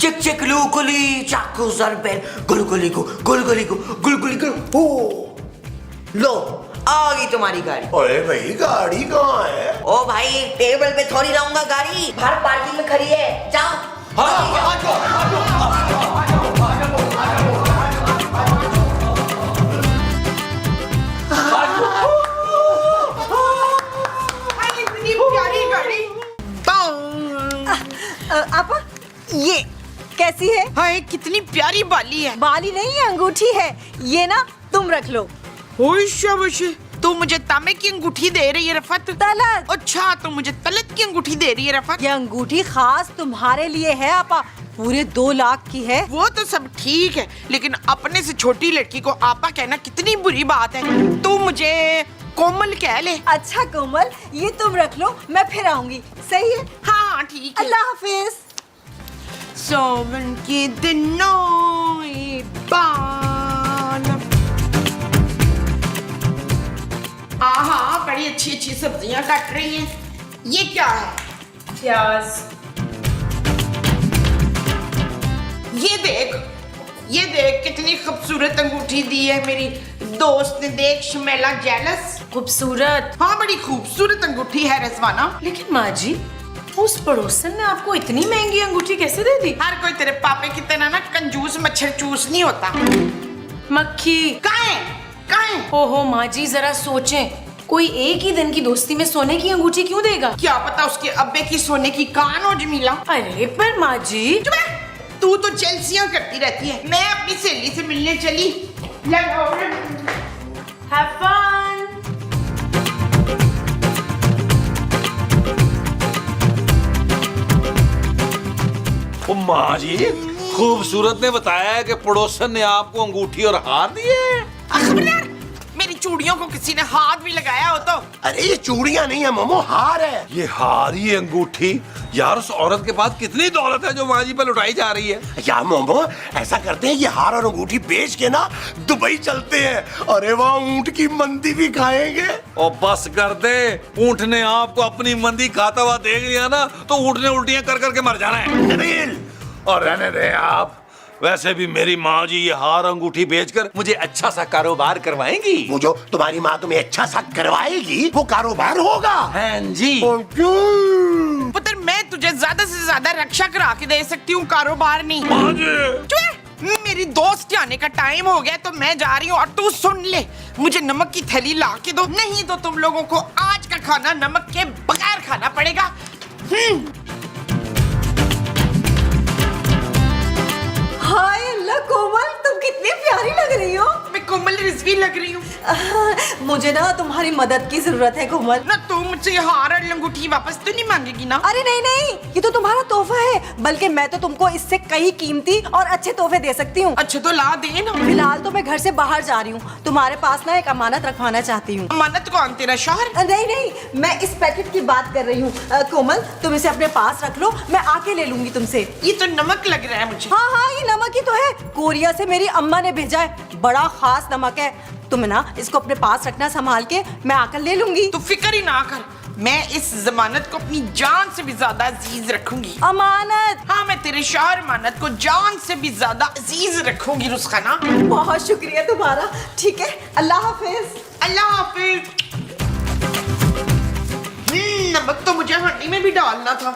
चिक चिक लूकुली चाकू जरबेल गुलगुली को गुलगुली को गुलगुली को हो। लो आ गई तुम्हारी गाड़ी। अरे भाई गाड़ी कहाँ है? ओ भाई टेबल पे थोड़ी लाऊंगा गाड़ी, बाहर पार्किंग में खड़ी है, जाओ। इतनी प्यारी गाड़ी। आपा ये कैसी है? हाय कितनी प्यारी बाली है। बाली नहीं है, अंगूठी है। ये ना तुम रख लो। ओए शाबाश, तू मुझे तांबे की अंगूठी दे रही है रफत? तलत। अच्छा तो मुझे तलत की अंगूठी दे रही है रफत? ये अंगूठी खास तुम्हारे लिए है आपा, पूरे 2 लाख की है। वो तो सब ठीक है, लेकिन अपने से छोटी लड़की को आपा कहना कितनी बुरी बात है। तू मुझे कोमल कह ले। अच्छा कोमल, ये तुम रख लो, मैं फिर आऊंगी। सही है? हाँ ठीक है। अल्लाह हाफिज। सोमन के दिनों ये बाल। आहा बड़ी अच्छी अच्छी सब्जियां काट रही हैं। ये क्या है? प्याज। ये देख कितनी खूबसूरत अंगूठी दी है मेरी दोस्त ने। देख शमेला जेलस। खूबसूरत। हाँ बड़ी खूबसूरत अंगूठी है रजवाना। लेकिन माँ जी, उस पड़ोसन ने आपको इतनी महंगी अंगूठी कैसे दे दी? हर कोई तेरे पापे की तरह ना कंजूस मच्छर चूस नहीं होता। मक्खी। काहे? ओहो माँ जी, जरा सोचें, कोई एक ही दिन की दोस्ती में सोने की अंगूठी क्यों देगा? क्या पता उसके अब्बे की सोने की कान हो जमीला। अरे पर माँ जी। चुप रह। तू तो जेलसियां करती रहती है। मैं अपनी सहेली से मिलने चली। Have fun. ओ माँ जी, खूबसूरत ने बताया है कि पड़ोसन ने आपको अंगूठी और हार दिए। खबरदार, मेरी चूड़ियों को किसी ने हाथ भी लगाया हो तो। अरे ये चूड़ियां नहीं है मोमो, हार है। ये हार, ये अंगूठी, यार उस औरत के पास कितनी दौलत है जो माँ जी पे लुटाई जा रही है। यार मोमो ऐसा करते हैं, ये हार और अंगूठी बेच के ना दुबई चलते हैं। अरे वहाँ ऊंट की मंदी भी खाएंगे। और बस कर दे, ऊंट ने आपको अपनी मंदी खाता हुआ देख लिया ना तो ऊंट ने उल्टियां कर करके मर जाना है। नबील, और रहने दे आप, वैसे भी मेरी माँ जी ये हार अंगूठी बेचकर मुझे अच्छा सा कारोबार करवाएंगी। वो जो तुम्हारी माँ तुम्हें अच्छा सा करवाएगी वो कारोबार होगा। हाँ जी। पुत्र मैं तुझे ज्यादा से ज्यादा रक्षा करा के दे सकती हूँ, कारोबार नहीं। माँ जी। चुप रह। मेरी दोस्त के आने का टाइम हो गया तो मैं जा रही हूँ। और तू सुन ले, मुझे नमक की थैली ला के दो, नहीं तो तुम लोगों को आज का खाना नमक के बगैर खाना पड़ेगा। हाय अल्लाह कोमल, तुम कितनी प्यारी लग रही हो। मैं कोमल रिजवी लग रही हूँ। मुझे ना तुम्हारी मदद की जरूरत है कोमल। ना तू मुझसे हार और अंगूठी वापस तो नहीं मांगेगी ना? अरे नहीं नहीं, ये तो तुम्हारा तोहफा है, बल्कि मैं तो तुमको इससे कई कीमती और अच्छे तोहफे दे सकती हूँ। अच्छा तो ला दे ना। फिलहाल तो मैं घर से बाहर जा रही हूँ, तुम्हारे पास ना एक अमानत रखवाना चाहती हूँ। अमानत कौन, तेरा शौहर? नहीं नहीं, मैं इस पैकेट की बात कर रही हूँ। कोमल तुम इसे अपने पास रख लो, मैं आके ले लूंगी तुमसे। ये तो नमक लग रहा है मुझे। हाँ हाँ, ये नमक ही तो है, कोरिया से मेरी अम्मा ने भेजा है, बड़ा खास नमक है। तुम ना इसको अपने पास रखना संभाल के, मैं आकर ले लूंगी। तू फिक्र ही ना कर, मैं इस जमानत को अपनी जान से भी ज्यादा अजीज रखूंगी। अमानत? हाँ मैं तेरे शौहर अमानत को जान से भी ज्यादा अजीज रखूंगी रुस्खाना। बहुत शुक्रिया तुम्हारा। ठीक है, अल्लाह हाफिज। अल्लाह हाफिज। नमक तो मुझे हांडी में भी डालना था।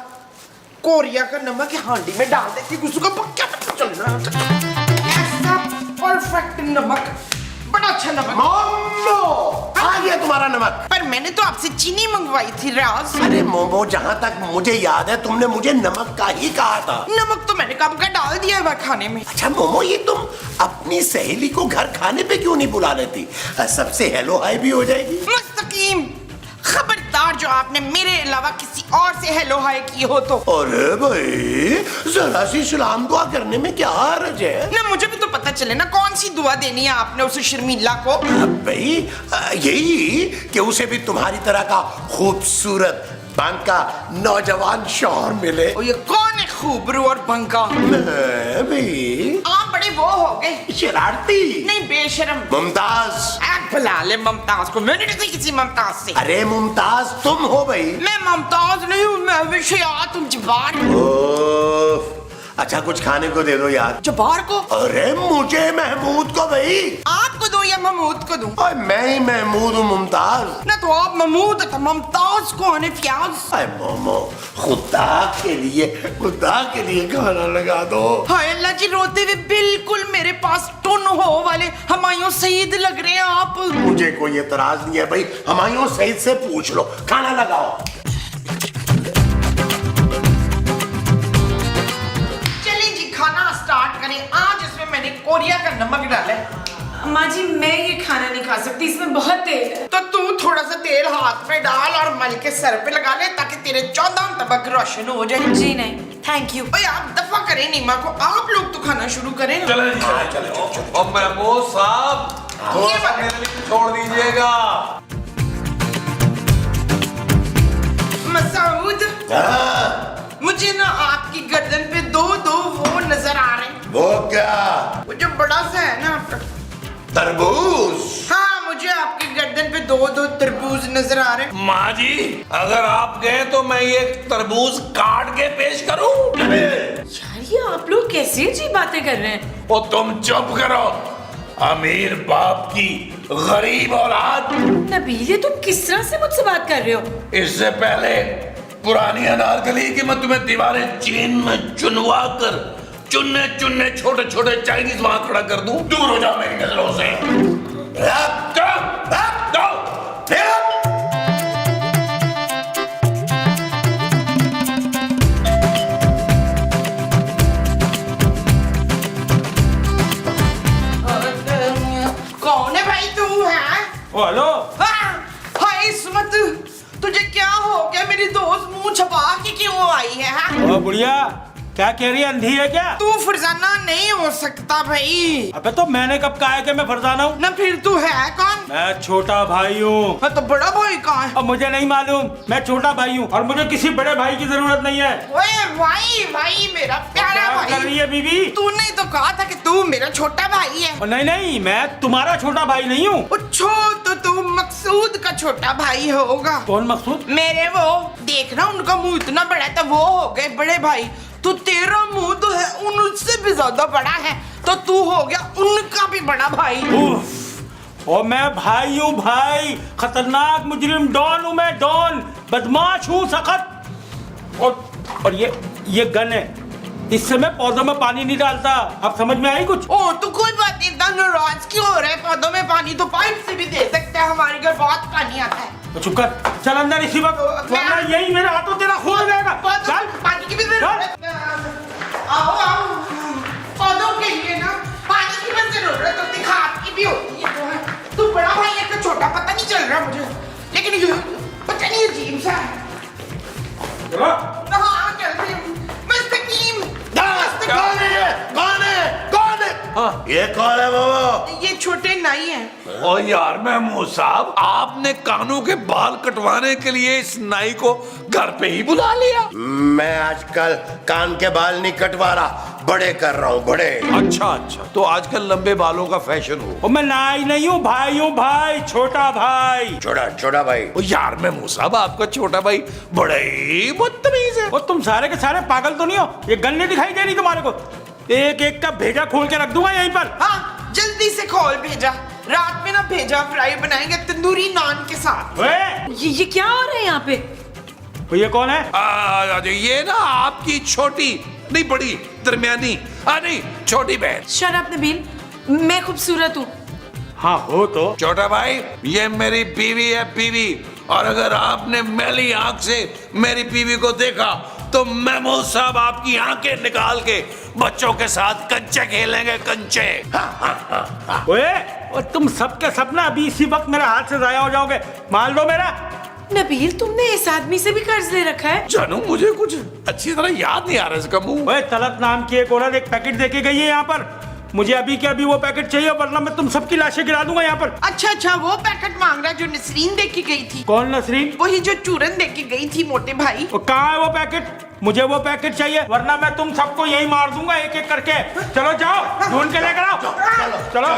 कोरिया का नमक हांडी में डाल देती, उसका पक्का पता चल रहा था। ऐसा परफेक्ट नमक, बड़ा अच्छा नमक। मोमो आ गया तुम्हारा नमक। पर मैंने तो आपसे चीनी मंगवाई थी राज। अरे मोमो, जहाँ तक मुझे याद है तुमने मुझे नमक का ही कहा था। नमक तो मैंने कब का डाल दिया है खाने में। अच्छा मोमो, ये तुम अपनी सहेली को घर खाने पे क्यों नहीं बुला लेती? सबसे हेलो हाय भी हो जाएगी। मुस्तकीम, खबरदार जो आपने मेरे अलावा किसी और से हेलो हाय की हो तो। अरे भाई, जरा सी सलाम दुआ करने में क्या हर्ज है? ना मुझे भी तो पता चले ना कौन सी दुआ देनी है आपने उस शर्मीला को। भाई यही कि उसे भी तुम्हारी तरह का खूबसूरत बांका नौजवान शौहर मिले। और ये कौन है खूबरू और बंका? मैं भी। आप बड़े वो हो गए, शरारती नहीं बेशरम। मुमताज। बुला ले ममताज को, मैंने नहीं किसी ममताज से। अरे मुमताज तुम हो भाई। मैं ममताज नहीं हूँ, मैं विषया तुम जवान। अच्छा कुछ खाने को दे दो यार। जबार को? अरे मुझे महमूद को भाई। आपको दूं या महमूद को दूं? और मैं ही महमूद हूँ मुमताज। ना तो आप महमूद तो मुमताज को हने फ्याज। अरे मोमो खुदा के लिए खाना लगा दो। हाय अल्लाह जी, रोते हुए बिल्कुल मेरे पास टुन हो वाले हुमायूं सईद लग रहे हैं आप। मुझे कोई एतराज नहीं है भाई, हुमायूं सईद से पूछ लो, खाना लगाओ। चलिए जी खाना स्टार्ट करें। आज इसमें मैंने कोरिया का नमक डाला है। अम्मा जी मैं ये खाना नहीं खा सकती, इसमें बहुत तेल है। तो तू थोड़ा सा तेल हाथ में डाल और मल के सर पे लगा ले ताकि तेरे 14 तबक रोशन हो जाए। जी नहीं, थैंक यू। ओए आप दफा करें नीमा को, आप लोग तो खाना शुरू करें ना। चले और महमूद साहब थोड़ा सा मेरे लिए छोड़ दीजिएगा। मसूद, मुझे ना आपकी गर्दन पे दो वो नजर आ रहे हैं। वो क्या? वो जो बड़ा सा है ना आपका तरबूज। हाँ, मुझे आपकी गर्दन पे दो तरबूज नजर आ रहे हैं। माँ जी अगर आप गए तो मैं ये तरबूज काट के पेश करूं? यार ये आप लोग कैसी अजीब बातें कर रहे हैं। ओ तुम चुप करो, अमीर बाप की गरीब औलाद। नबील ये तुम किस तरह से मुझसे बात कर रहे हो? इससे पहले पुरानी अनारकली की मैं तुम्हें दीवारें चीन में चुनवा कर चुन्ने छोटे छोटे चाइनीज वहां खड़ा कर दूं। दूर हो जाओ मेरी नजरों से। कौन है भाई तू है? ओ हेलो। हाय इस्मत, तुझे क्या हो गया? मेरी दोस्त मुंह छुपा के क्यों आई है? हाँ? ओ बुढ़िया क्या कह रही है, अंधी है क्या? तू फरजाना नहीं हो सकता भाई। अबे तो मैंने कब कहा है कि मैं फरजाना हूँ? ना फिर तू है कौन? मैं छोटा भाई हूँ। हाँ, तो बड़ा भाई कहाँ है? अब मुझे नहीं मालूम, मैं छोटा भाई हूँ और मुझे किसी बड़े भाई की जरूरत नहीं है। ओए भाई मेरा प्यारा क्या कर रही भाई। है बीबी? तूने तो कहा था कि तू मेरा छोटा भाई है। और नहीं मैं तुम्हारा छोटा भाई नहीं हूँ। तो तू मकसूद का छोटा भाई होगा। कौन मकसूद? मेरे वो देखना, उनका मुंह इतना बड़ा है तो वो हो गए बड़े भाई। तो तेरा मुंह तो है उनसे भी ज्यादा बड़ा है, तो तू हो गया उनका भी बड़ा भाई। उफ, और मैं भाई हूँ भाई, खतरनाक मुजरिम डॉन हूँ मैं, डॉन बदमाश हूँ सख्त। और ये गन है, इससे मैं पौधों में पानी नहीं डालता। अब समझ में आई कुछ? ओ तो कोई बात नहीं, इतना नाराज क्यों हो रहा है? पौधों में पानी तो पाइप से भी दे सकते हैं, हमारे घर बहुत पानी आता है। तो चुप कर, चल अंदर इसी वक्त, वरना यही मेरे हाथों तेरा खून हो जाएगा। चल पानी की भी जरूरत है। आओ पौधों के लिए ना पानी की भी जरूरत होती है, खाद की भी होती है। तू बड़ा भाई है तो छोटा पता नहीं चल रहा मुझे, लेकिन ये पता नहीं अजीब सा है। हाँ चलते हैं। मुस्तकीम, ये कौन है बाबा? ये छोटे नाई हैं। ओ यार महमूद साहब, आपने कानों के बाल कटवाने के लिए इस नाई को घर पे ही बुला लिया? मैं आजकल कान के बाल नहीं कटवा रहा, बड़े कर रहा हूँ, बड़े। अच्छा तो आजकल लंबे बालों का फैशन हो। और मैं नाई नहीं हूँ भाई, छोटा भाई। छोटा भाई। ओ यार महमूद साहब, आपका छोटा भाई बड़ा ही बदतमीज है। और तुम सारे के सारे पागल तो नहीं हो? ये गन नहीं दिखाई दे रही तुम्हारे को? एक का भेजा खोल के रख दूंगा यहीं पर। हाँ जल्दी से खोल भेजा, रात में ना भेजा फ्राई बनाएंगे तंदूरी नान के साथ। ये क्या हो रहा है यहाँ पे? तो ये कौन है? ये ना आपकी छोटी नहीं बड़ी दरमियानी नहीं छोटी बहन। शट अप नबील, मैं खूबसूरत हूँ। हाँ हो तो। छोटा भाई ये मेरी बीवी है, बीवी। और अगर आपने मैली आंख से मेरी बीवी को देखा तो महमूद साहब आपकी आंखें निकाल के बच्चों के साथ कंचे खेलेंगे, कंचे। ओए, और तुम सबके सपना अभी इसी वक्त मेरे हाथ से जाया हो जाओगे, मान लो मेरा। नबील तुमने इस आदमी से भी कर्ज ले रखा है? जानू मुझे कुछ अच्छी तरह याद नहीं आ रहा इसका मुंह। ओए, तलत नाम की एक औरत एक पैकेट देके गई है यहाँ पर। मुझे अभी के अभी वो पैकेट चाहिए, वरना मैं तुम सबकी लाशें गिरा दूंगा यहाँ पर। अच्छा वो पैकेट मांग रहा है जो नसरीन दे के गई थी। कौन नसरीन? वही जो चूरन दे के गई थी मोटे भाई। और कहाँ है वो पैकेट? मुझे वो पैकेट चाहिए, वरना मैं तुम सबको यही मार दूंगा एक एक करके। चलो जाओ, ढूंढ के लेकर आओ। चलो।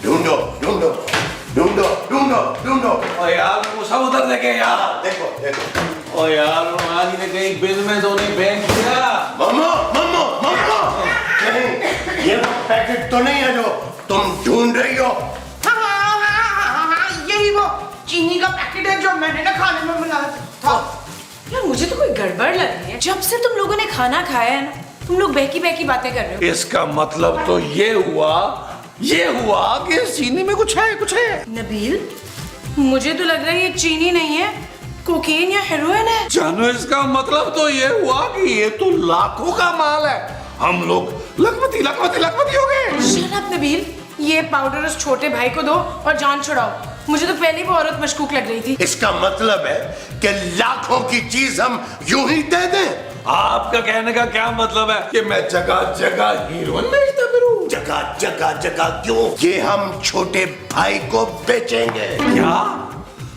ढूंढो ढूंढो ढूंढो ढूंढो ढूंढो। ओ यार वो सब उधर देखे यार। देखो देखो। ओ यार आज ने कहीं बिल में तो नहीं फेंक दिया। मम्मा मम्मा मम्मा, नहीं ये पैकेट तो नहीं है जो तुम ढूंढ रही हो। यही वो चीनी का पैकेट है जो मैंने ना खाने में मिलाया था। यार मुझे तो कोई गड़बड़ लग रही है। जब से तुम लोगों ने खाना खाया है ना, तुम लोग बहकी बहकी बातें कर रहे हो। इसका मतलब तो ये हुआ कि इस चीनी में कुछ है। नबील, मुझे तो लग रहा है ये चीनी नहीं है, कोकेन या हेरोइन है। जानू इसका मतलब तो ये हुआ कि ये तो लाखों का माल है। हम लोग लखपति हो गए। शट अप नबील, ये पाउडर उस छोटे भाई को दो और जान छुड़ाओ। मुझे तो पहले ही वो औरत मशकूक लग रही थी। इसका मतलब है कि लाखों की चीज हम यूं ही दे दें। आपका कहने का क्या मतलब है कि मैं जगह जगह हीरोइन बेचता फिरूं? जगह जगह जगह क्यों? ये हम छोटे भाई को बेचेंगे। क्या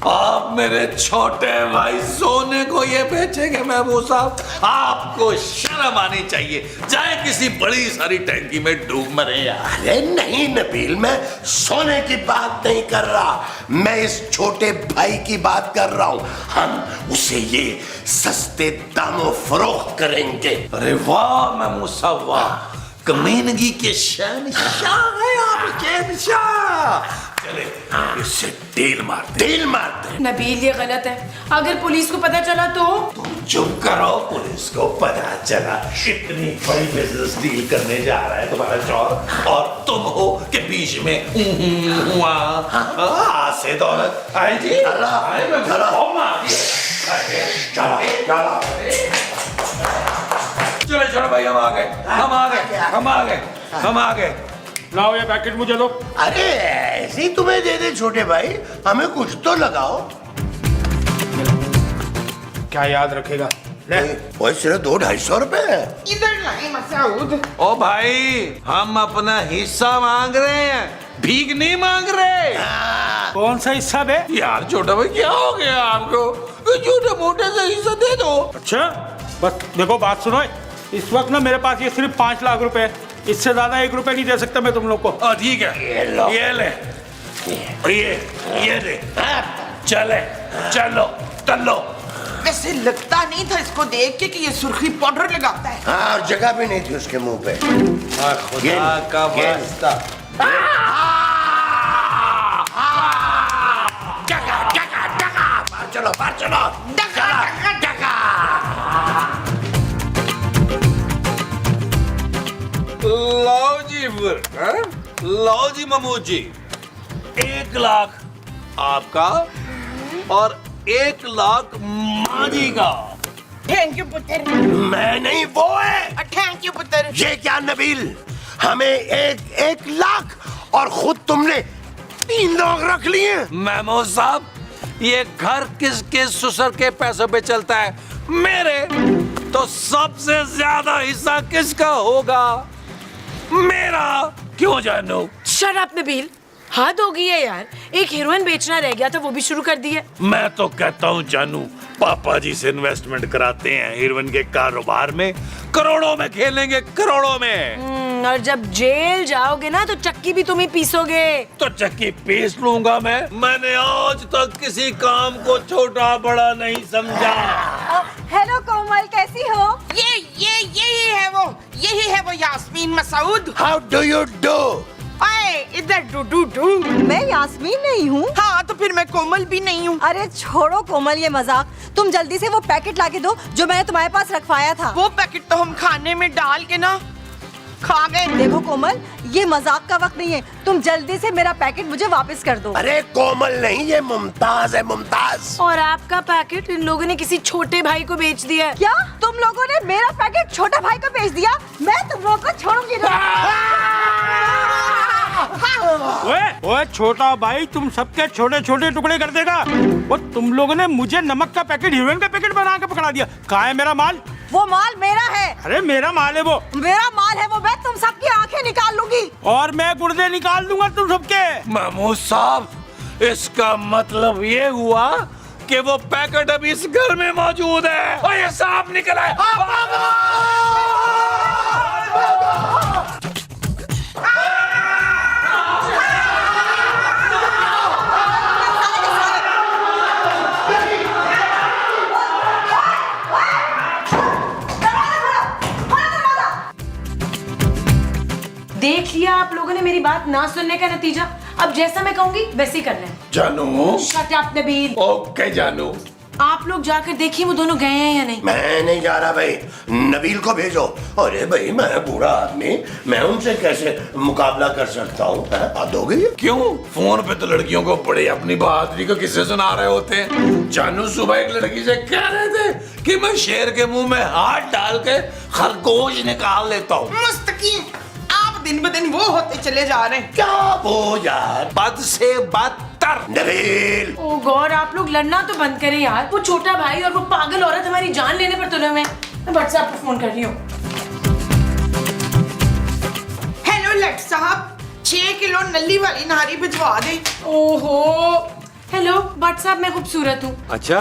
आप मेरे छोटे भाई सोने को ये बेचेंगे? महबूब साहब, आपको शर्म आनी चाहिए। जाए किसी बड़ी सारी टैंकी में डूब मरे यार। अरे नहीं नबील, मैं सोने की बात नहीं कर रहा, मैं इस छोटे भाई की बात कर रहा हूँ। हम उसे ये सस्ते दामों फरोख्त करेंगे। अरे वाह महमूद साहब वाह, कमीनगी के शहंशाह है आप, शहंशाह। चले इससे डील मारते। नबील ये गलत है। अगर पुलिस को पता चला तो? तुम चुप करो, पुलिस को पता चला इतनी बड़ी बिजनेस डील करने जा रहा है तुम्हारा चौर, और तुम हो के बीच में हुआ से दौलत आए जी। आए मैं चलो भाई, हम आ गए। लाओ ये पैकेट मुझे दो। अरे ऐसे ही तुम्हें दे दे छोटे भाई, हमें कुछ तो लगाओ। क्या याद रखेगा? ले। वो सिर्फ 200-250 रुपए है। इधर लाए मसूद। ओ भाई, हम अपना हिस्सा मांग रहे हैं, भीख नहीं मांग रहे। कौन सा हिस्सा बे? यार छोटा भाई क्या हो गया आपको? छोटे मोटे से हिस्सा दे दो। अच्छा बस देखो, बात सुनो। इस वक्त ना मेरे पास ये सिर्फ 5 लाख रुपए है, इससे ज्यादा 1 रुपए नहीं दे सकता मैं तुम लोग को। ठीक है, ये ले, ये दे। चलो। वैसे लगता नहीं था इसको देख के कि ये सुर्खी पाउडर लगाता है। हाँ, और जगह भी नहीं थी उसके मुंह पे। खुदा का वास्ता। बाहर चलो। लाओ जी ममूद जी, 1 लाख आपका और 1 लाख माँ जी का। थैंक यू पुत्र। मैं नहीं, वो है। थैंक यू पुत्र। ये क्या नबील, हमें 1 लाख और खुद तुमने 3 लाख रख लिए। महमूद साहब, ये घर किसके ससुर के पैसों पे चलता है? मेरे। तो सबसे ज्यादा हिस्सा किसका होगा? मेरा। क्यों जानू? शट अप नबील, हद हो गई है यार। एक हीरोइन बेचना रह गया था, वो भी शुरू कर दिया। मैं तो कहता हूँ जानू, पापा जी से इन्वेस्टमेंट कराते हैं हीरोइन के कारोबार में, करोड़ों में खेलेंगे, करोड़ों में। और जब जेल जाओगे ना तो चक्की भी तुम ही पीसोगे। तो चक्की पीस लूंगा मैं। मैंने आज तक किसी काम को छोटा बड़ा नहीं समझा। हेलो कोमल, कैसी हो? यही है वो Yasmeen Masood. How do you do? आए इधर डू। मैं यास्मीन नहीं हूँ। हाँ तो फिर मैं कोमल भी नहीं हूँ। अरे छोड़ो कोमल ये मजाक, तुम जल्दी से वो पैकेट लाके दो जो मैंने तुम्हारे पास रखवाया था। वो पैकेट तो हम खाने में डाल के ना खा गए। देखो कोमल, ये मजाक का वक्त नहीं है, तुम जल्दी से मेरा पैकेट मुझे वापस कर दो। अरे कोमल नहीं, ये मुमताज है, मुमताज। और आपका पैकेट इन लोगों ने किसी छोटे भाई को बेच दिया। क्या तुम लोगों ने मेरा पैकेट छोटा भाई को बेच दिया? मैं तुम लोगों को छोड़ूंगी ओए छोटा भाई, तुम सबके छोटे छोटे टुकड़े कर देगा। वो तुम लोगों ने मुझे नमक का पैकेट हीरोइन का पैकेट बना के पकड़ा दिया। कहाँ है मेरा माल? वो माल मेरा है। अरे मेरा माल है वो। मेरा माल है वो, मैं तुम सबकी आंखें निकाल लूंगी। और मैं गुर्दे निकाल दूंगा तुम सबके। महमूद साहब, इसका मतलब ये हुआ कि वो पैकेट अभी इस घर में मौजूद है और ये सांप निकला है। मेरी बात ना सुनने का नतीजा। अब जैसा मैं कहूंगी वैसे ही करना है। जानू। Shut up Nabeel. ओके जानू। आप लोग जाकर देखिए वो दोनों गए हैं या नहीं। मैं नहीं जा रहा भाई, नबील को भेजो। अरे भाई मैं बूढ़ा आदमी, मैं उनसे कैसे मुकाबला कर सकता हूँ? बात हो गई है? क्यों? फोन पे तो लड़कियों को बड़े अपनी बहादुरी को किस्से सुना रहे होते हैं। जानू सुबह एक लड़की से कह रहे थे कि मैं शेर के मुंह में हाथ डाल के खरगोश निकाल लेता हूँ। मुस्तकीम, आप दिन ब दिन वो होते चले जा रहे हैं। क्या वो यार, बद से बदतर। नबील। ओ गॉड, आप लोग लड़ना तो बंद करें यार। वो छोटा भाई और वो पागल औरत हमारी जान लेने पर तुले हुए हैं। मैं व्हाट्सएप पे फोन कर रही हूँ। हेलो लट साहब, 6 किलो नली वाली नारी भिजवा दे। ओहो, हेलो व्हाट्सएप, मैं खूबसूरत हूँ। अच्छा,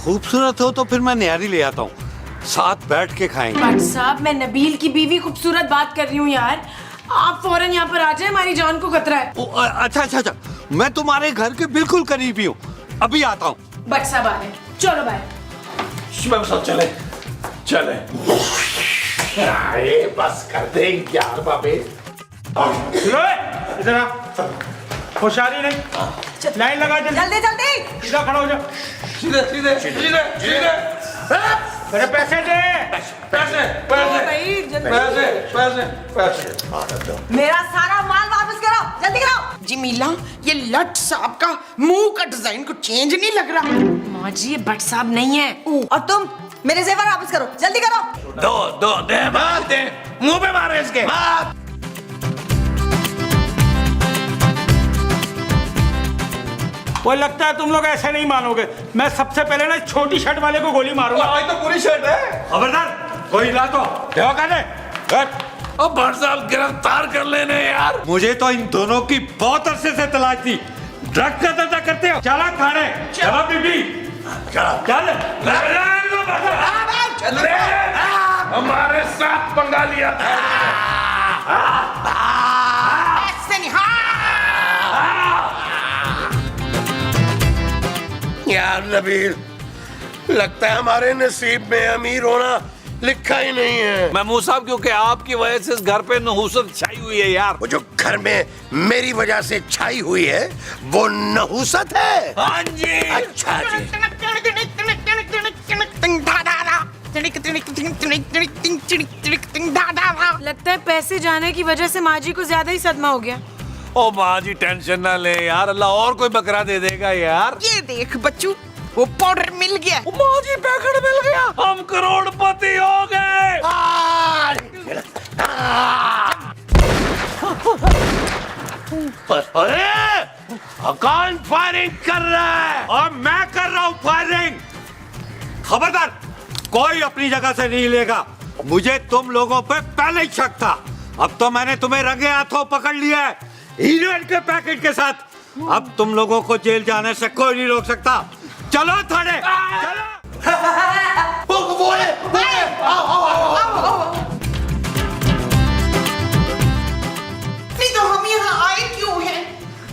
खूबसूरत हो तो फिर मैं निहारी ले आता हूँ, साथ बैठ के खाएंगे। व्हाट्सएप, मैं नबील की बीवी खूबसूरत बात कर रही हूँ यार। आप फौरन यहाँ पर आ जाए, हमारी जान को खतरा है। अच्छा, मैं तुम्हारे घर के बिल्कुल करीबी हूँ, अभी आता हूँ। व्हाट्सएप आ रहे हैं, चलो बाय। सब चले चले। अरे बस कर दे यार बाबे। इधर आ, होशियारी नहीं, लाइन लगा दे। जल्दी जल्दी। सीधा खड़ा हो जा। सीधे सीधे सीधे सीधे। मेरे पैसे दे। पैसे भाई, जल्दी। पैसे। मेरा सारा माल वापस करो, जल्दी करो। जमीला, ये लट साहब का मुंह का डिजाइन को चेंज नहीं लग रहा। माँ जी, ये भट्ट साहब नहीं है। और तुम मेरे जेवर वापस करो, जल्दी करो। दो दे मार दे, मुंह पे मारे इसके। वो लगता है तुम लोग ऐसे नहीं मानोगे। मैं सबसे पहले ना छोटी शर्ट वाले को गोली मारूंगा। आज तो पूरी शर्ट है। खबरदार, कोई ला तो देवा काने। अब भट्ट साहब गिरफ्तार कर लेने यार। मुझे तो इन दोनों की बहुत अरसे से तलाश थी। ड्रग का धंधा करते हो? चला थाने, चला बीबी, चल। हमारे साथ पंगा लिया था। ऐसे नहीं। यार नबील, लगता है हमारे नसीब में अमीर होना लिखा ही नहीं है। महमूद साहब, क्योंकि आपकी वजह से इस घर पे नहुसत छाई हुई है यार। वो जो घर में मेरी वजह से छाई हुई है वो नहुसत है। हाँ जी। अच्छा जी। लगता है पैसे जाने की वजह से माँ जी को ज्यादा ही सदमा हो गया। ओ माँ जी टेंशन ना ले यार, अल्लाह और कोई बकरा दे देगा यार। ये देख बच्चू, वो पाउडर मिल गया। ओ माँ जी पैकेट मिल गया, हम करोड़पति हो गए। अरे कौन फायरिंग कर रहा है? और मैं कर रहा हूँ फायरिंग। खबरदार, कोई अपनी जगह से नहीं लेगा। मुझे तुम लोगों पे पहले ही शक था। अब तो मैंने तुम्हें रंगे हाथों पकड़ लिया है, हीरोइन के पैकेट के साथ। अब तुम लोगों को जेल जाने से कोई नहीं रोक सकता। चलो थाने, चलो। नहीं तो हम यहाँ आए क्यों हैं?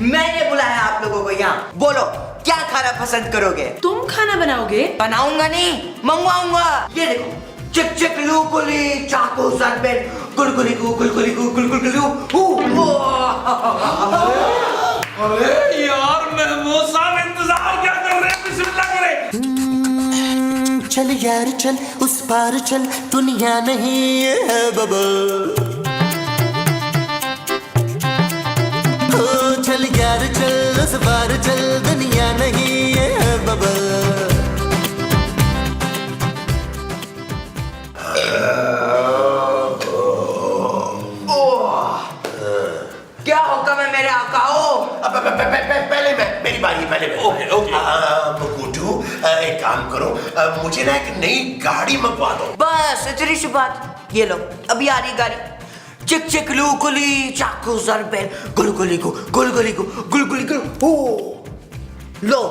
मैंने बुलाया आप लोगों को यहाँ। बोलो क्या खाना पसंद करोगे? तुम खाना बनाओगे? बनाऊंगा नहीं, मंगवाऊंगा। ये देखो, चिक चिक लू कुली चाकू सरबेट गुलगुली गु गुलगुली गु गुलगुली गु। अरे यार महमूद साहब, इंतजार क्या कर रहे हैं? बिस्मिल्लाह करें। चल यार चल, उस पार चल, दुनिया नहीं है बबल। ओ चल यार चल, उस पार चल, दुनिया नहीं है बबल। क्या हुक्म है मेरे आकाओ? पहले मेरी बारी, पहले गुड्डू, एक काम करो, मुझे ना एक नई गाड़ी मंगवा दो। बस इतनी सी बात। ये लो, अभी आ रही गाड़ी। चिक चिक लू कुली चाकू सरबेट गुलगुली गु गुलगुली गु गुलगुली गु। लो,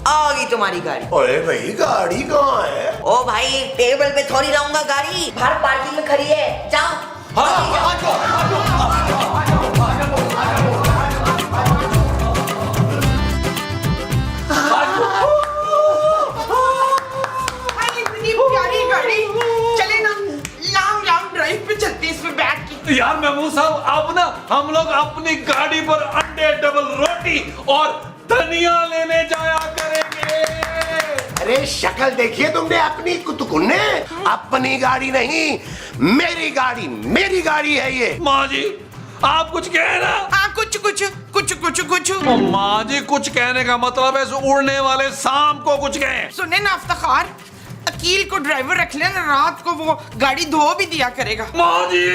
आ गई तुम्हारी गाड़ी। अरे भाई गाड़ी कहाँ है? ओ भाई, टेबल पे थोड़ी लाऊंगा गाड़ी, बाहर पार्किंग में खड़ी है। जाओ। इतनी प्यारी गाड़ी, चले ना लॉन्ग ड्राइव पे चलते इसमें बैठ के। यार महमूद साहब, आप ना हम लोग अपनी गाड़ी पर अंडे, डबल रोटी और धनिया लेने जाया करेंगे। अरे शक्ल देखिए तुमने अपनी कुतुकुन्ने। अपनी गाड़ी नहीं, मेरी गाड़ी है ये। माँ जी आप कुछ कहे ना। हाँ कुछ ओ माँ जी कुछ कहने का मतलब है इस उड़ने वाले सांप को कुछ कहें। सुने ना इफ्तिखार, अकील को ड्राइवर रख लेना, रात को वो गाड़ी धो भी दिया करेगा। माँ जी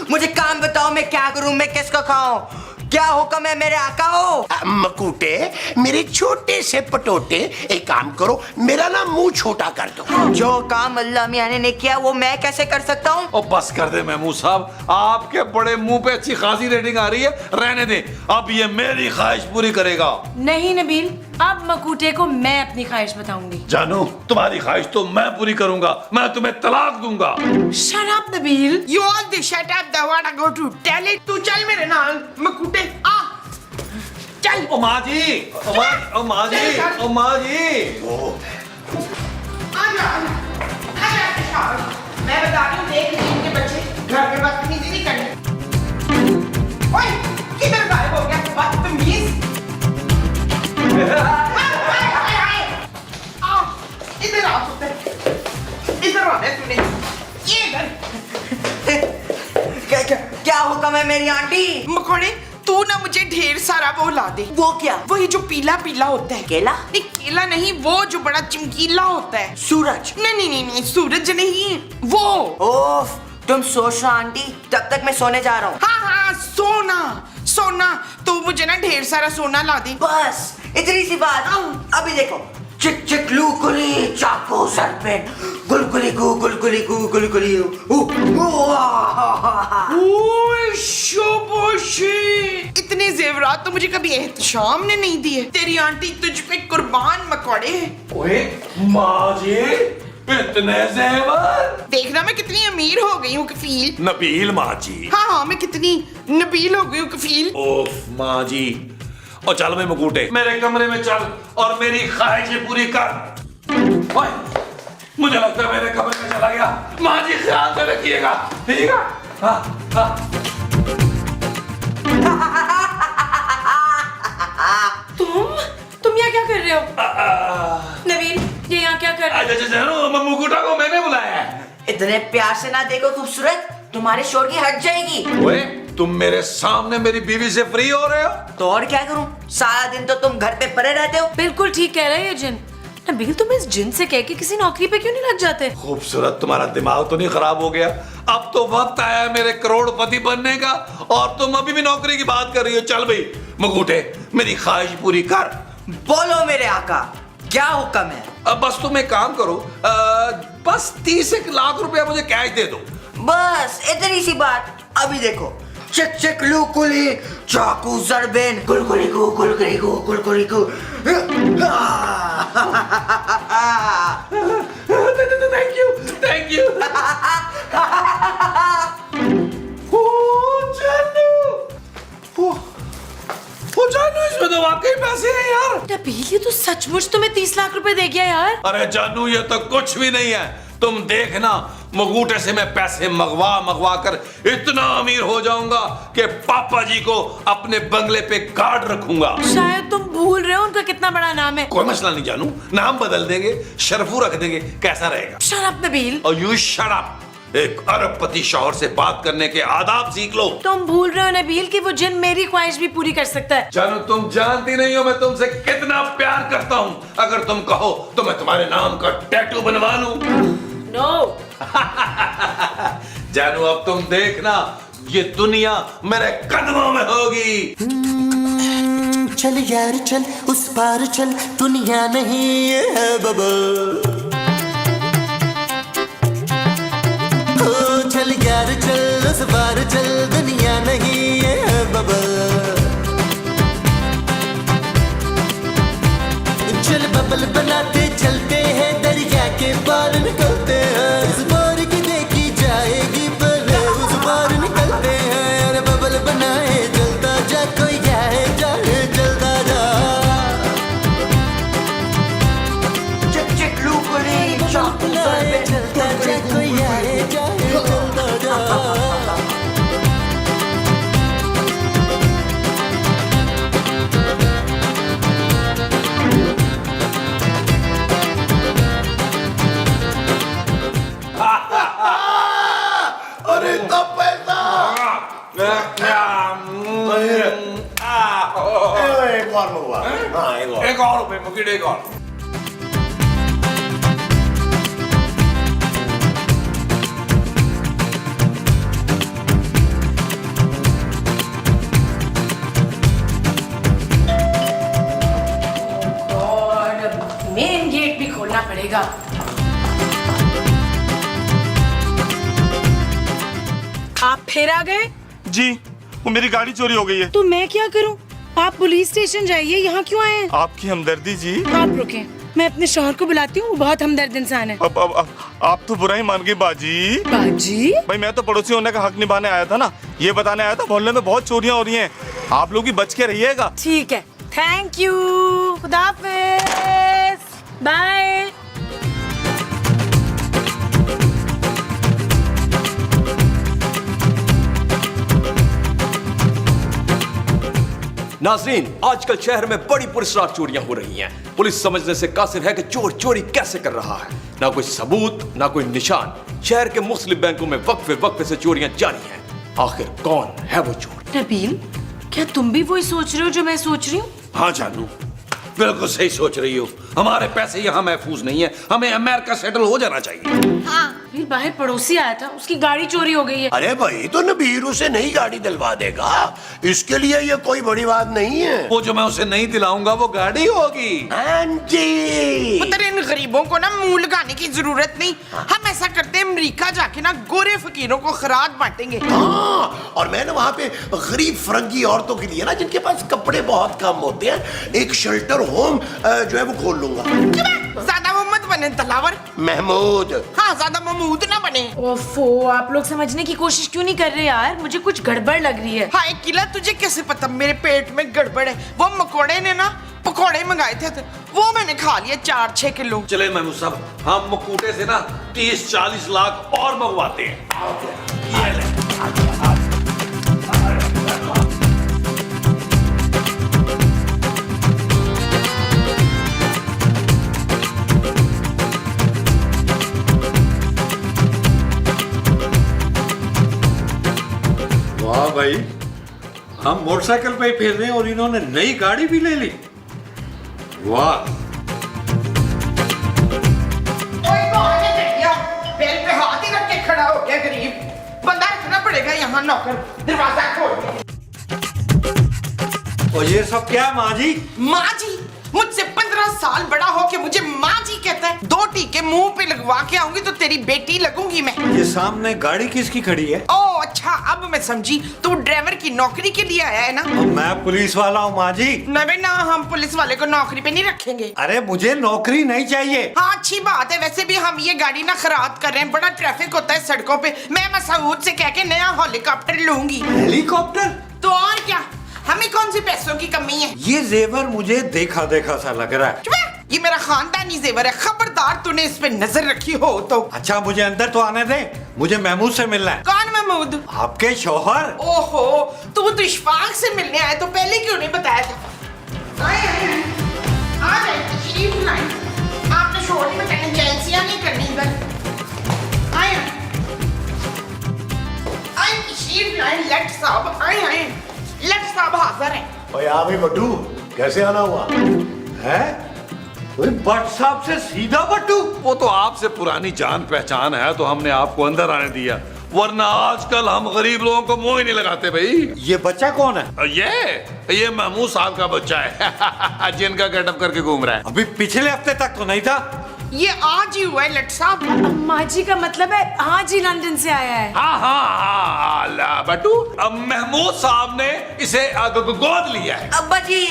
मुझे काम बताओ, मैं क्या करूं, मैं किसको खाऊं? क्या हुक्म है मेरे आका हो? मकूटे मेरे छोटे से पटोटे, एक काम करो मेरा ना मुंह छोटा कर दो। जो काम अल्लाह मियां ने किया वो मैं कैसे कर सकता हूँ? और बस कर दे महमूद साहब, आपके बड़े मुंह पे अच्छी खासी रेटिंग आ रही है, रहने दे। अब ये मेरी ख्वाहिश पूरी करेगा। नहीं नबील, अब मकूटे को मैं अपनी ख्वाहिश बताऊंगी। जानू तुम्हारी ख्वाहिश तो मैं पूरी करूंगा, मैं तुम्हें तलाक दूंगा। Shut up Nabeel. You all the shut up, the what I go to tell it। तू चल मेरे नाल मकूटे, आ चल। ओ माँ जी, ओ माँ जी। आजा इफ्तिखार, मैं बता रही हूँ, देख लीजिए इनके बच्चे घर में बदतमीजी नहीं करनी। ओए किधर गायब हो गया बदतमीज? इधर आ पुत्र, इधर आने तूने, ये इधर। क्या हुक्म है मेरी आंटी? मकोड़े तू ना मुझे ढेर सारा वो ला दे। वो क्या? वही जो पीला पीला होता है। केला? नहीं केला नहीं, वो जो बड़ा चमकीला होता है। सूरज? नहीं सूरज नहीं, वो। ओफ, तुम सोच रहा आंटी, तब तक मैं सोने जा रहा हूँ। हाँ सोना तू मुझे ना ढेर सारा सोना ला दे। बस इतनी सी बात। अभी देखो, चिक चिक लू कुली चाको सरपेंट गुलगुली गु गुलगुली गु गुलगुली इतने जेवरात तो मुझे कभी एहतशाम ने नहीं दिए। तेरी आंटी तुझ पे कुर्बान मकोड़े। ओए माँ जी, इतने जेवर। देखना मैं कितनी अमीर हो गई हूँ कफील। नबील माँ जी। हाँ मैं कितनी नबील हो गई हूँ कफील। ओफ माँ जी। और चल मैं मकूटे, मेरे कमरे में चल और मेरी ख्वाहिशें पूरी कर। ओए, मुझे लगता है मेरे कमरे में चला गया। माँ जी ख्याल से रखिएगा, ठीक है? हाँ। तुम यहाँ क्या कर रहे हो? नबील ये यहाँ क्या कर रहे हो? मुकुटा को मैंने बुलाया है। इतने प्यार से ना देखो खूबसूरत, तुम्हारे शोर की हट जाएगी। ओए, तुम मेरे सामने मेरी बीवी से फ्री हो रहे हो? तो और क्या करूं, सारा दिन तो तुम घर पे पड़े रहते हो। बिल्कुल ठीक कह रहे हो ये जिन। नबील तुम इस जिन से कह के किसी नौकरी पे क्यों नहीं लग जाते? खूबसूरत, तुम्हारा दिमाग तो नहीं खराब हो गया? अब तो वक्त आया है मेरे करोड़पति बनने का, और तुम अभी भी नौकरी की बात कर रही हो। चल भाई मकूटे, मेरी ख्वाहिश पूरी कर। बोलो मेरे आका, क्या हुक्म है? अब बस तुम एक काम करो, बस 30 लाख रुपया मुझे कैश दे दो। बस इतनी सी बात। अभी देखो, चिक चिक लू कुली चाकू जरबेन गुलगुली गु गुलगुली गु गुलगुली गु। Thank you. जानू, इसमें तो वाकई पैसे हैं यार। नबील ये तो सचमुच तुम्हें 30 लाख रुपए दे गया यार। अरे जानू, ये तो कुछ भी नहीं है। तुम देखना, मगूटे से मैं पैसे मंगवा कर इतना अमीर हो जाऊंगा कि पापा जी को अपने बंगले पे गार्ड रखूंगा। शायद तुम भूल रहे हो उनका कितना बड़ा नाम है। कोई मसला नहीं जानू, नाम बदल देंगे, शरफू रख देंगे, कैसा रहेगा? Shut up Nabeel. और यू शट अप। एक अरबपति शौहर से बात करने के आदाब सीख लो। तुम भूल रहे हो नबील कि वो जिन मेरी ख्वाहिश भी पूरी कर सकता है। जानू, तुम जानती नहीं हो मैं तुमसे कितना प्यार करता हूँ। अगर तुम कहो तो मैं तुम्हारे नाम का टैटू बनवा लूं। नो। जानू, अब तुम देखना, ये दुनिया मेरे कदमों में होगी। चल यार चल, उस पार चल, दुनिया नहीं है बबल। चल यार चल, उस पार चल, दुनिया नहीं है बबल। चल बबल बनाते चलते हैं, दरिया के पार निकलते हैं। इस पार की देखी जाएगी पहले, उस पार निकलते हैं। अरे बबल बनाए चलता जा, कोई जाए जाए चलता जा। चिक चिक लू कुली चाकू जरबेन चलता जा, कोई आए जाए चलता जा। और मंगवा। हाँ एक और। एक और रुपए मुकीट, एक और। और मेन गेट भी खोलना पड़ेगा। आप फिर आ गए? जी, वो मेरी गाड़ी चोरी हो गई है। तो मैं क्या करूं? आप पुलिस स्टेशन जाइए, यहाँ क्यों आए हैं? आपकी हमदर्दी जी। आप रुके, मैं अपने शौहर को बुलाती हूँ, वो बहुत हमदर्द इंसान है। अब आप तो बुरा ही मान गई बाजी। बाजी? भाई मैं तो पड़ोसी होने का हक निभाने आया था ना, ये बताने आया था मोहल्ले में बहुत चोरियां हो रही हैं, आप लोग भी बच के रहिएगा। ठीक है, थैंक यू, खुदा हाफिज, बाय। नाज़रीन, आजकल शहर में बड़ी पुरस्कार चोरियां हो रही हैं। पुलिस समझने से कासिर है कि चोर चोरी कैसे कर रहा है। ना कोई सबूत, ना कोई निशान। शहर के मुख्तलिफ बैंकों में वक्फे वक्फे से चोरियां जारी हैं। आखिर कौन है वो चोर? नबील, क्या तुम भी वही सोच रहे हो जो मैं सोच रही हूँ? हाँ जानू, बिल्कुल सही सोच रही हो। हमारे पैसे यहाँ महफूज नहीं है, हमें अमेरिका सेटल हो जाना चाहिए। हाँ, फिर बाहर पड़ोसी आया था, उसकी गाड़ी चोरी हो गई है। अरे भाई तो नबीर उसे नई गाड़ी दिलवा देगा, इसके लिए ये कोई बड़ी बात नहीं है। वो जो मैं उसे नहीं दिलाऊंगा वो गाड़ी होगी। हाँ जी। पुत्र, इन गरीबों को ना मुंह लगाने की जरूरत नहीं। हम ऐसा करते हैं, अमेरिका जाके ना गोरे फकीरों को खराज बांटेंगे। हाँ, और मैं ना वहाँ पे गरीब फरंगी औरतों के लिए ना, जिनके पास कपड़े बहुत कम होते हैं, एक शेल्टर होम जो है वो खोल लूंगा। ज्यादा वो मत बने तलावर। महमूद। हाँ, ज्यादा महमूद ना बने। ओफो, आप लोग समझने की कोशिश क्यों नहीं कर रहे यार? मुझे कुछ गड़बड़ लग रही है। हाय किला, तुझे कैसे पता मेरे पेट में गड़बड़ है? वो मकोड़े ने ना पकोड़े मंगाए थे, वो मैंने खा लिए 4-6 किलो। चले महमूद साहब, हम मकूटे से ना 30-40 लाख और मंगवाते हैं। ये ले। वाह भाई, हम मोटरसाइकिल पे ही फिर रहे हैं और इन्होंने नई गाड़ी भी ले ली। वाह। बैल पे हाथ ही रख के खड़ा हो गया गरीब बंदा, रखना पड़ेगा यहाँ नौकर। दरवाजा खोल। और ये सब क्या है माँ जी? माँ जी? मुझसे 15 साल बड़ा हो के मुझे माँ जी कहता है? 2 टीके मुंह पे लगवा के आऊंगी तो तेरी बेटी लगूंगी मैं। ये सामने गाड़ी किसकी खड़ी है? ओ अच्छा, अब मैं समझी, तू ड्राइवर की नौकरी के लिए आया है ना? मैं पुलिस वाला हूँ माँ जी। नहीं ना, हम पुलिस वाले को नौकरी पे नहीं रखेंगे। अरे मुझे नौकरी नहीं चाहिए। हाँ अच्छी बात है, वैसे भी हम ये गाड़ी ना खराब कर रहे हैं, बड़ा ट्रैफिक होता है सड़कों पे। मैं मसूद से कह के नया हेलीकॉप्टर लूंगी। हेलीकॉप्टर? तो और क्या, हमें कौन सी पैसों की कमी है? ये जेवर मुझे देखा देखा सा लग रहा है। चुप है, ये मेरा खानदानी जेवर है, खबरदार तूने इस पे नजर रखी हो तो। अच्छा मुझे अंदर तो आने दे, मुझे महमूद से मिलना है। कौन महमूद? आपके शौहर। ओहो, तो इशफाक से मिलने आए तो पहले क्यों नहीं बताया था? आए आ जाए, तशरीफ लाए। आपने शोर में कहने जेलसियां नहीं करनी इधर। आए आए, तशरीफ लाए लट साहब, आए लट साहब हाजिर हैं। ओए आ भी बट्टू, कैसे आना हुआ है? भट्ट साहब से सीधा बट्टू? वो तो आपसे पुरानी जान पहचान है तो हमने आपको अंदर आने दिया, वरना आजकल हम गरीब लोगों को मुंह ही नहीं लगाते भाई। ये बच्चा कौन है? ये महमूद साहब का बच्चा है जिनका गेटअप करके घूम रहा है। अभी पिछले हफ्ते तक तो नहीं था। ये आज ही हुआ है लट साहब। माँ जी का मतलब है आज ही लंदन से आया है। हाँ बट्टू, अब महमूद साहब ने इसे गोद लिया है। अब्बा जी।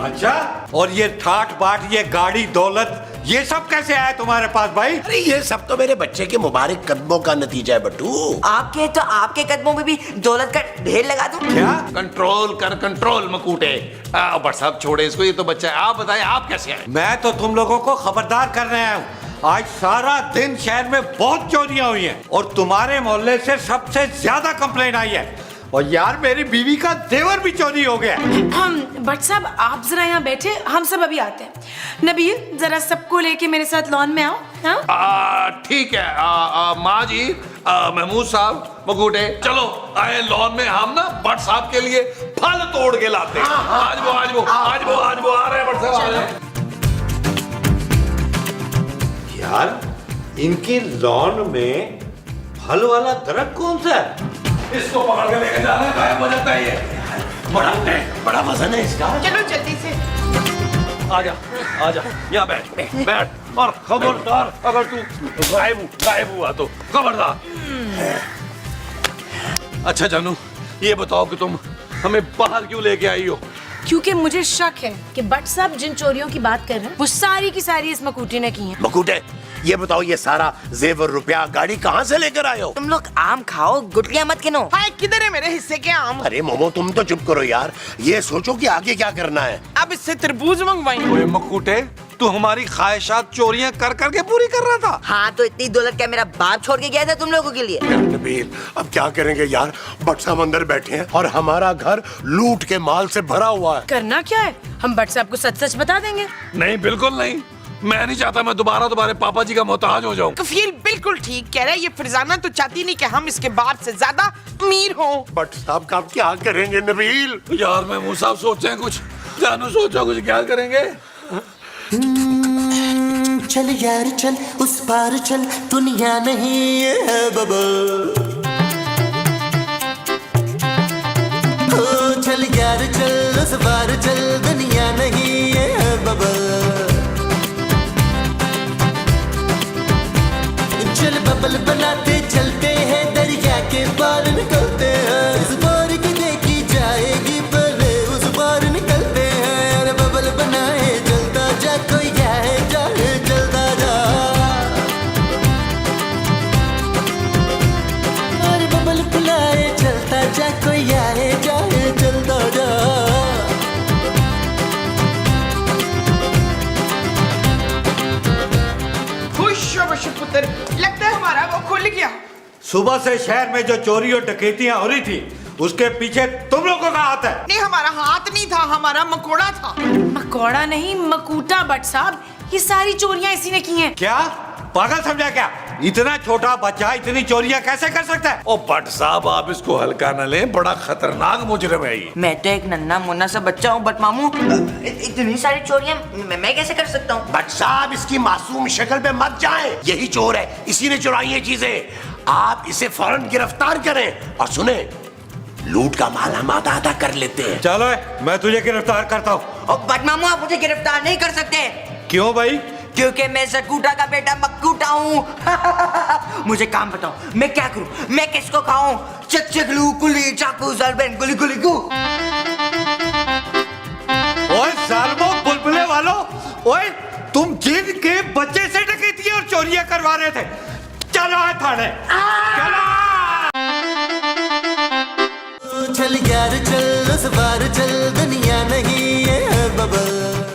अच्छा, और ये ठाट बाट, ये गाड़ी दौलत, ये सब कैसे आया तुम्हारे पास भाई? अरे ये सब तो मेरे बच्चे के मुबारक कदमों का नतीजा है बट्टू। आपके तो आपके कदमों में भी दौलत का ढेर लगा दूं। क्या? कंट्रोल कर कंट्रोल मकूटे। बट साहब छोड़े इसको, ये तो बच्चा है। आप बताएं आप कैसे आए? मैं तो तुम लोगों को खबरदार करने आया हूँ। आज सारा दिन शहर में बहुत चोरियां हुई हैं और तुम्हारे मोहल्ले से सबसे ज्यादा कंप्लेंट आई है। और यार मेरी बीवी का जेवर भी चोरी हो गया। भट्ट साहब आप जरा यहाँ बैठे, हम सब अभी आते हैं। नबील जरा सबको लेके मेरे साथ लॉन में आओ। हाँ ठीक है माँ जी, महमूद साहब, मकुटे, चलो आए लॉन में। हम ना भट्ट साहब के लिए फल तोड़ के लाते हैं। आज वो आ रहे हैं भट्ट साहब, आ रहे हैं। यार इनकी लॉन में फल वाला दरख्त कौन सा है? इसको पकड़ के लेके जाना है, गायब हो जाता है ये। बड़ा वजन है इसका। चलो जल्दी से। आजा यहाँ बैठ और खबरदार अगर तू गायब हुआ तो खबरदार। अच्छा जानू, ये बताओ कि तुम हमें बाहर क्यों लेके आई हो? क्योंकि मुझे शक है कि भट्ट साहब जिन चोरियों की बात कर रहे हैं वो सारी की सारी इस मकूटी ने की हैं। मकुटे, ये बताओ ये सारा जेवर रुपया गाड़ी कहाँ से लेकर आए हो? तुम लोग आम खाओ, गुटलियां मत गिनो। हाय किधर है मेरे हिस्से के आम? अरे मोमो तुम तो चुप करो यार, ये सोचो कि आगे क्या करना है। अब इससे तरबूज मंगवाएंगे। ओए मकुटे, तू हमारी ख्वाहिशात चोरियां कर करके पूरी कर रहा था। हाँ तो इतनी दौलत क्या मेरा बाप छोड़ के गया था तुम लोगों के लिए? नबील, अब क्या करेंगे यार, भट्ट साहब अंदर बैठे हैं और हमारा घर लूट के माल से भरा हुआ है। करना क्या है, हम भट्ट साहब को सच सच बता देंगे। नहीं, बिल्कुल नहीं। मैं नहीं चाहता मैं दोबारा तुम्हारे पापा जी का मोहताज हो जाऊं। कफील बिल्कुल ठीक कह रहा है। ये फरजाना तो चाहती नहीं कि हम इसके बाप से ज्यादा अमीर हों। भट्ट साहब का अब क्या करेंगे नबील? यार महमूद साहब सोचे हैं कुछ, जानू सोचो कुछ, क्या करेंगे? चल यार चल उस पार चल, दुनिया नहीं है बबल। ओ चल यार चल उस पार चल, दुनिया नहीं है बबल। चल बबल बनाते चलते हैं, दरिया के पार निकलते हैं। इस बार की देखी जाएगी पहले उस पार निकलते हैं। अरे बबल बनाए जलता जा, कोई जाए जाए जलता जा। अरे बबल बुलाए जलता जा, कोई आए जाए जलता जा। पुत्र, लगता है हमारा वो खुल गया। सुबह से शहर में जो चोरी और डकैतियां हो रही थी उसके पीछे तुम लोगों का हाथ है। नहीं, हमारा हाथ नहीं था, हमारा मकोड़ा था। मकोड़ा नहीं, मकूटा। भट्ट साहब ये सारी चोरियां इसी ने की हैं। क्या पागल समझा क्या? इतना छोटा बच्चा इतनी चोरियां कैसे कर सकता है? ओ भट्ट साहब आप इसको हल्का न लें, बड़ा खतरनाक मुजरिम है ये। मैं तो एक नन्ना मुन्ना सा बच्चा हूँ, बट मामू इतनी सारी चोरियां मैं कैसे कर सकता हूँ? भट्ट साहब इसकी मासूम शक्ल पे मत जाएं, यही चोर है, इसी ने चुराई ये चीजें। आप इसे फौरन गिरफ्तार करें और सुने, लूट का माल हम आधा कर लेते हैं। चलो मैं तुझे गिरफ्तार करता हूँ। बट मामू आप मुझे गिरफ्तार नहीं कर सकते। क्यों भाई? क्योंकि मैं सकूटा का बेटा मक्कूटा हूँ। मुझे काम बताओ, मैं क्या करूँ? मैं किसको खाऊं? चक चक लू कुली चाकू जलबेन गुली गुली गु। ओए सालमो बुलबुले वालों, ओए तुम जिन के बच्चे से डकैती और चोरियां करवा रहे थे, चलो थाने चलो। चल यार चल उस पार चल, दुनिया नहीं है बबल।